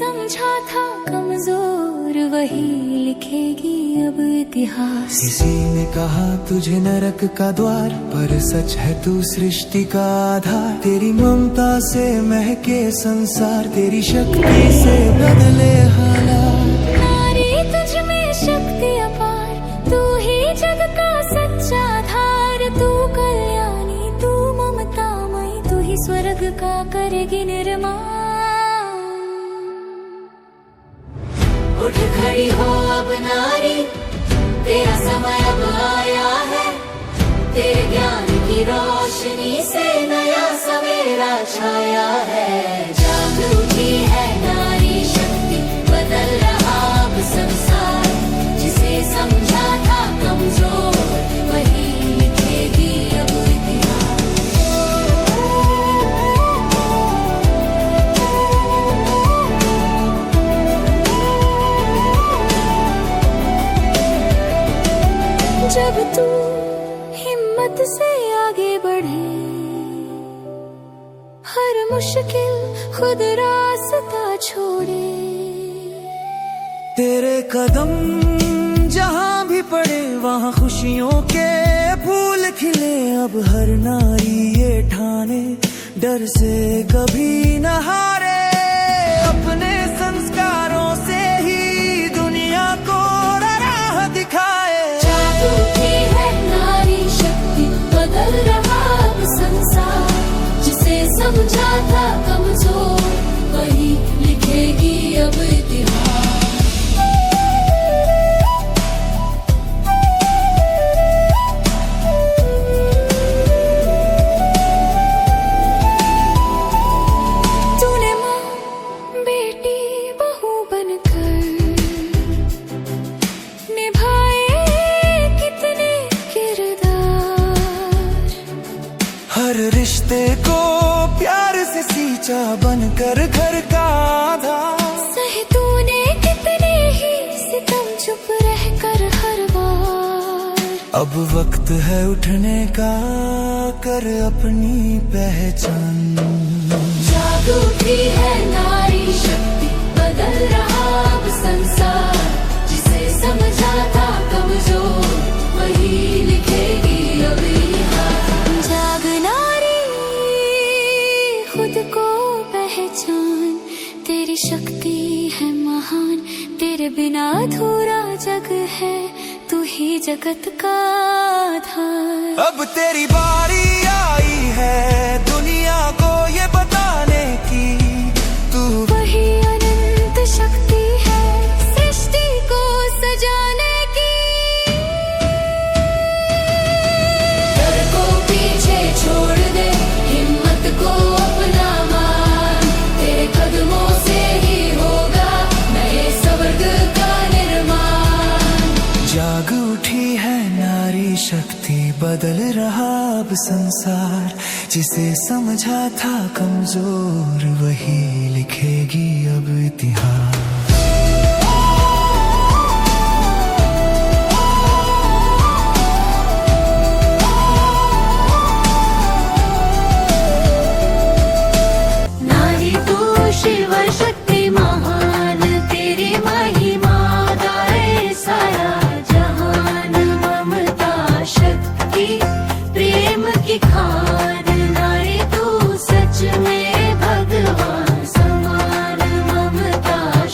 समझा था कमजोर वही लिखेगी अब इतिहास। किसी ने कहा तुझे नरक का द्वार, पर सच है तू सृष्टि का आधार। तेरी ममता से महके संसार, तेरी शक्ति से बदले हालात। नारी तुझ में शक्ति अपार, तू ही जग का सच्चा आधार। तू कल्याणी, तू ममतामयी, तू ही स्वर्ग का करेगी निर्माण। उठ खड़ी हो अब नारी, तेरा समय अब आया है। तेरे ज्ञान की रोशनी से नया सवेरा छाया है। जाग उठी है नारी शक्ति, बदल रहा अब संसार। जिसे समझा था कमजोर वही लिखेगी अब इतिहास। जब तू हिम्मत से आगे बढ़े, हर मुश्किल खुद रास्ता छोड़े। तेरे कदम जहाँ भी पड़े वहाँ खुशियों के फूल खिले। अब हर नारी ये ठाने, डर से कभी न हारे। अपने संस्कारों से ही दुनिया को राह दिखाए। उठी है नारी शक्ति, बदल रहा अब संसार। जिसे समझा था कमजोर वही लिखेगी अब इतिहास। तूने माँ बेटी बहू बनकर निभाए हर रिश्ते को प्यार से सींचा, बनकर घर का आधार। सहे तूने कितने ही सितम, चुप रहकर हर बार। अब वक्त है उठने का, कर अपनी पहचान। जाग उठी है नारी शक्ति, बदल रहा अब संसार। जिसे समझा था कमजोर वही लिखेगी अब इतिहास। जाग नारी, खुद को पहचान। तेरी शक्ति है महान, तेरे बिना अधूरा जग है। तू ही जगत का आधार। अब तेरी बारी आई है दुनिया को ये बताने की, तू वही अनंत शक्ति है सृष्टि को सजाने की। डर को पीछे छोड़ दे, हिम्मत को अपना मान। तेरे कदमों से ही होगा नए स्वर्ग का निर्माण। जाग उठी है नारी शक्ति, बदल रहा अब संसार। जिसे समझा था कमजोर वही लिखेगी अब इतिहास। नारी तू शिव शक्ति महान, तेरी महिमा गाए सारा जहान। ममता शक्ति प्रेम की खान, नारी तू सच में भगवान समान। ममता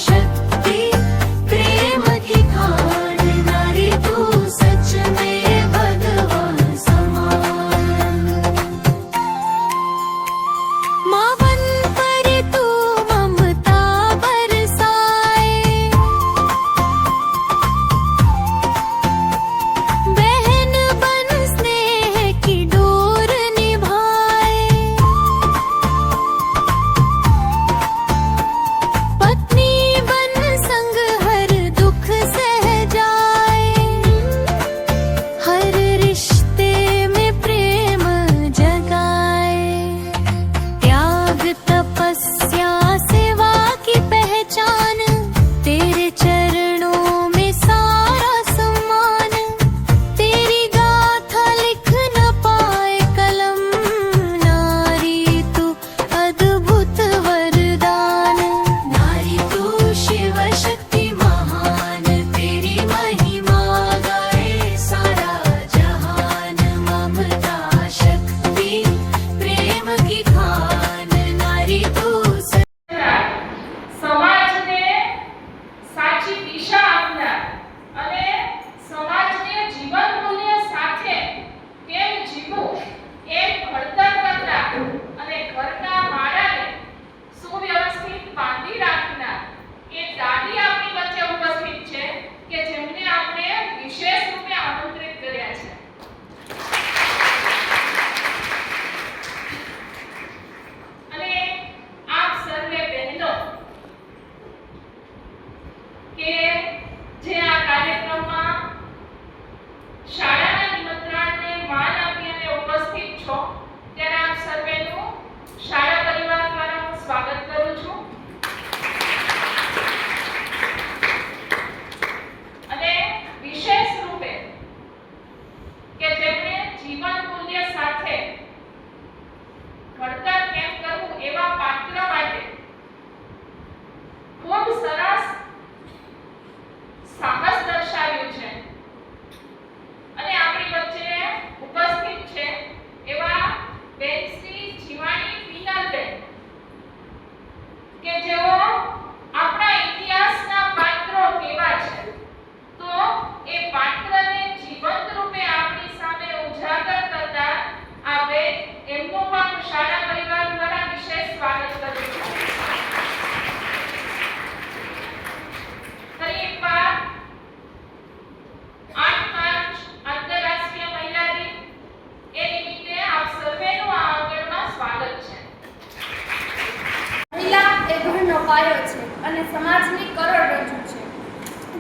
અને સમાજની કરોડરજ્જુ છે.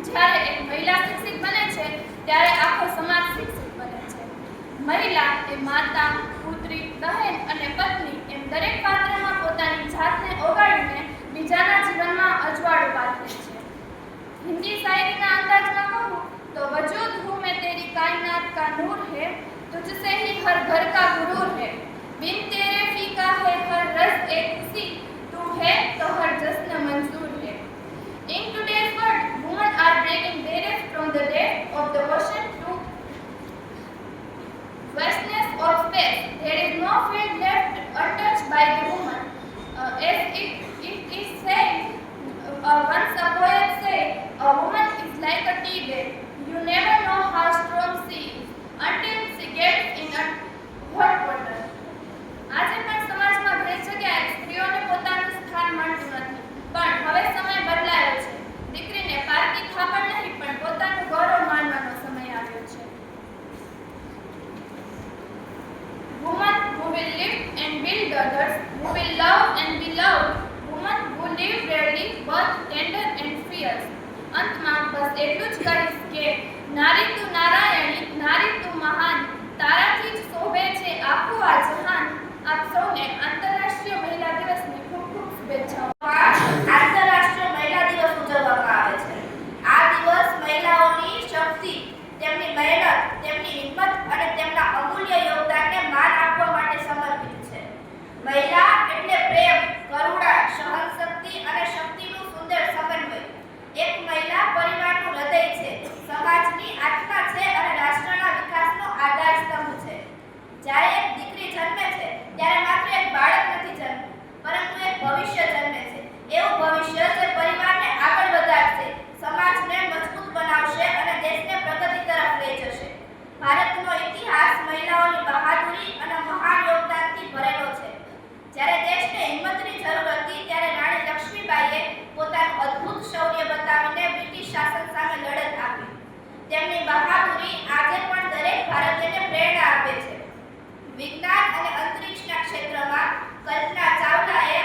જ્યારે એક મહિલા શિક્ષિત બને છે ત્યારે આખો સમાજ શિક્ષિત બને છે. મહિલા એ માતા, પુત્રી, બહેન અને પત્ની એમ દરેક પાત્રમાં પોતાની જાતને ઓગાળીને બીજાના જીવનમાં અજવાળું પાથરે છે. हिंदी शायरी ना अंदाज में कहूँ तो वजूद हूँ मैं तेरी कायनात का नूर है, तुझसे ही हर घर का गुरूर है, बिन तेरे फीका है हर रस एक खुशी, तू है तो हर जश्न मंजूर है. In today's world, women are breaking barriers from the depth of the ocean to vastness of space. There is no field left untouched by the woman. As it is said, once a poet said, a woman is like a tea bag. You never know how strong she is until she gets in a hot water. આજે પણ સમાજમાં ઘણી જગ્યાએ સ્ત્રીઓને પોતાનું સ્થાન મળતું નથી, પણ હવે સમય બદલાયો છે. દીકરીને પારકી થાપણ નહીં પણ પોતાનું ગૌરવ માનવાનો સમય આવ્યો છે. Women who will lift and build others, who will love and be loved, women who live rarely, both tender and fierce. અંતમાં બસ એટલું જ કહીશ કે નારી તું નારાયણી, નારી તું મહાન, તારાથી જ શોભે છે આખું આ જહાન. આપ સૌને આંતરરાષ્ટ્રીય મહિલા દિવસની ખૂબ ખૂબ શુભેચ્છાઓ. આંતરરાષ્ટ્રીય મહિલા દિવસ ઉજવવામાં આવે છે. આ દિવસ મહિલાઓની શક્તિ, તેમની મહેનત, તેમની હિંમત અને તેમના અમૂલ્ય યોગદાનને માન આપવા માટે સમર્પિત છે. મહિલા એટલે પ્રેમ, કરુણા, સહનશક્તિ અને શક્તિનું સુંદર સમન્વય. એક મહિલા પરિવારનું હૃદય છે, સમાજની આત્મા છે અને રાષ્ટ્રના વિકાસનો આધારસ્તંભ છે. જ્યારે એક દીકરી જન્મે છે ત્યારે માત્ર એક બાળક નથી જન્મતું, પરંતુ એક ભવિષ્ય જન્મે છે. એવું ભવિષ્ય જે પરિવારને આગળ વધારશે, સમાજને મજબૂત બનાવશે અને દેશને પ્રગતિ તરફ લઈ જશે. ભારતનો ઇતિહાસ મહિલાઓની બહાદુરી અને મહાન યોગદાનથી ભરેલો છે. જ્યારે દેશને હિંમતની જરૂર હતી ત્યારે રાણી લક્ષ્મીબાઈએ પોતાનું અદ્ભુત શૌર્ય બતાવીને બ્રિટિશ શાસન સામે લડત આપી. તેમની બહાદુરી આજે પણ દરેક ભારતીયને પ્રેરણા આપે છે. વિજ્ઞાન અને અંતરિક્ષના ક્ષેત્રમાં કલ્પના ચાવલાએ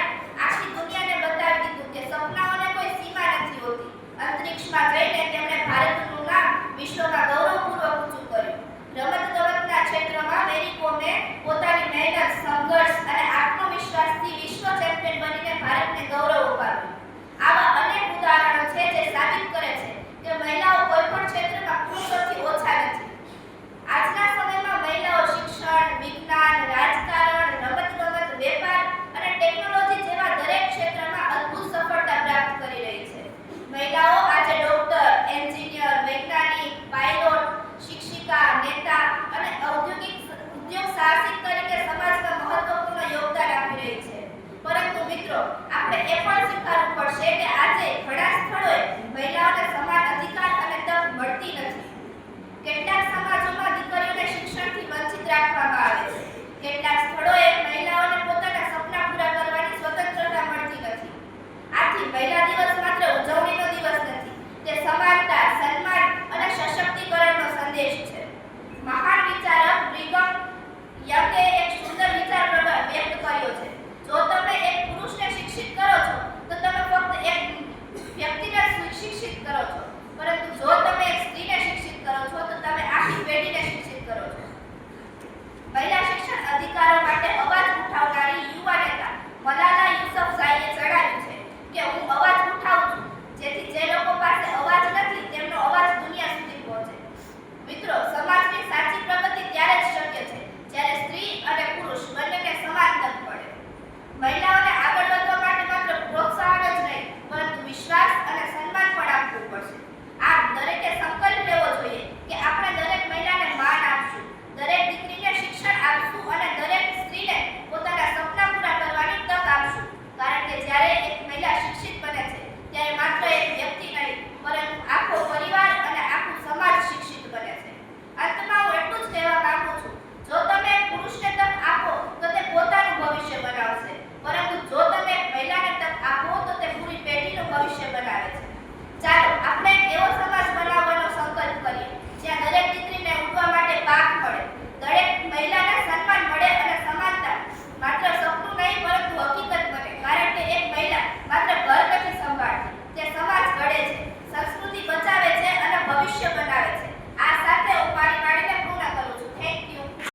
આખી દુનિયાને બતાવી દીધું કે સપનાઓને કોઈ સીમા નથી હોતી. અંતરિક્ષમાં જઈને તેમણે ભારતનું નામ વિશ્વમાં ગૌરવપૂર્વક ઊંચું કર્યું. રમતગમતના ક્ષેત્રમાં મેરી કોમે પોતાની મહેનત, સંઘર્ષ અને આત્મવિશ્વાસથી વિશ્વ ચેમ્પિયન બનીને ભારતને ગૌરવ અપાવ્યું. આવા અનેક ઉદાહરણો છે જે સાબિત કરે છે કે મહિલાઓ કોઈ પણ ક્ષેત્રમાં પુરુષોથી ઓછા નથી. આજના સમયમાં મહિલાઓ શિક્ષણ, વિજ્ઞાન, રાજકારણ, રમતગમત, વેપાર અને ટેકનોલોજી જેવા દરેક ક્ષેત્રમાં અદ્ભુત સફળતા પ્રાપ્ત કરી રહી છે. મહિલાઓ આજે ડોક્ટર, એન્જિનિયર, વૈજ્ઞાનિક, પાયલોટ, શિક્ષિકા, નેતા અને ઉદ્યોગ સાહસિક તરીકે સમાજમાં મહત્વપૂર્ણ યોગદાન આપી રહી છે. પરંતુ મિત્રો, આપણે એ પણ